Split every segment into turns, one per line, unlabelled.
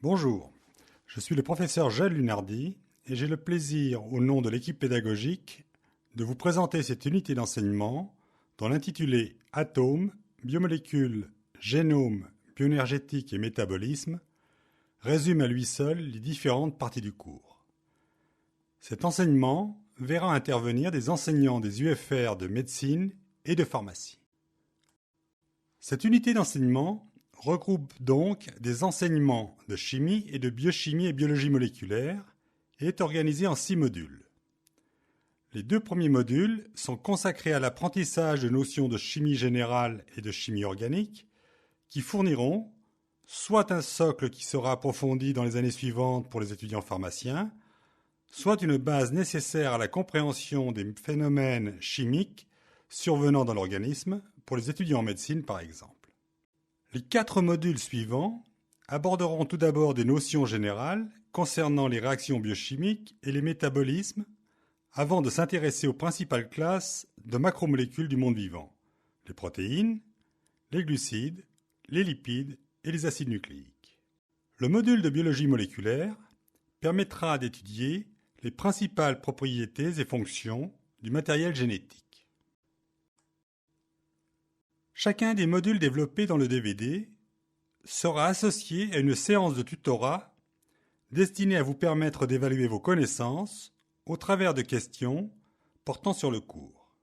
Bonjour, je suis le professeur Joël Lunardi et j'ai le plaisir, au nom de l'équipe pédagogique, de vous présenter cette unité d'enseignement dont l'intitulé Atomes, biomolécules, génome, bioénergétique et métabolisme résume à lui seul les différentes parties du cours. Cet enseignement verra intervenir des enseignants des UFR de médecine et de pharmacie. Cette unité d'enseignement regroupe donc des enseignements de chimie et de biochimie et biologie moléculaire et est organisée en 6 modules. Les 2 premiers modules sont consacrés à l'apprentissage de notions de chimie générale et de chimie organique qui fourniront soit un socle qui sera approfondi dans les années suivantes pour les étudiants pharmaciens, soit une base nécessaire à la compréhension des phénomènes chimiques survenant dans l'organisme pour les étudiants en médecine par exemple. Les 4 modules suivants aborderont tout d'abord des notions générales concernant les réactions biochimiques et les métabolismes avant de s'intéresser aux principales classes de macromolécules du monde vivant, les protéines, les glucides, les lipides et les acides nucléiques. Le module de biologie moléculaire permettra d'étudier les principales propriétés et fonctions du matériel génétique. Chacun des modules développés dans le DVD sera associé à une séance de tutorat destinée à vous permettre d'évaluer vos connaissances au travers de questions portant sur le cours.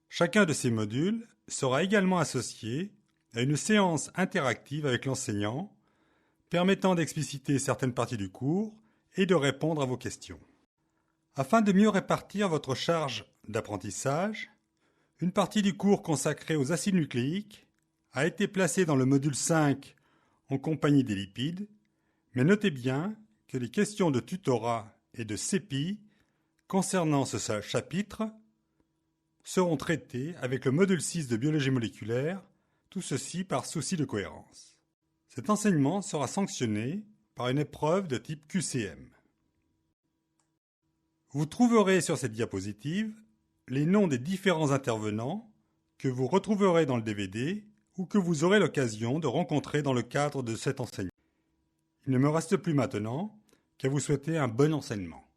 Chacun de ces modules sera également associé à une séance interactive avec l'enseignant permettant d'expliciter certaines parties du cours et de répondre à vos questions. Afin de mieux répartir votre charge d'apprentissage, une partie du cours consacrée aux acides nucléiques a été placée dans le module 5 en compagnie des lipides, mais notez bien que les questions de tutorat et de CEPI concernant ce chapitre seront traitées avec le module 6 de biologie moléculaire, tout ceci par souci de cohérence. Cet enseignement sera sanctionné par une épreuve de type QCM. Vous trouverez sur cette diapositive les noms des différents intervenants que vous retrouverez dans le DVD ou que vous aurez l'occasion de rencontrer dans le cadre de cet enseignement. Il ne me reste plus maintenant qu'à vous souhaiter un bon enseignement.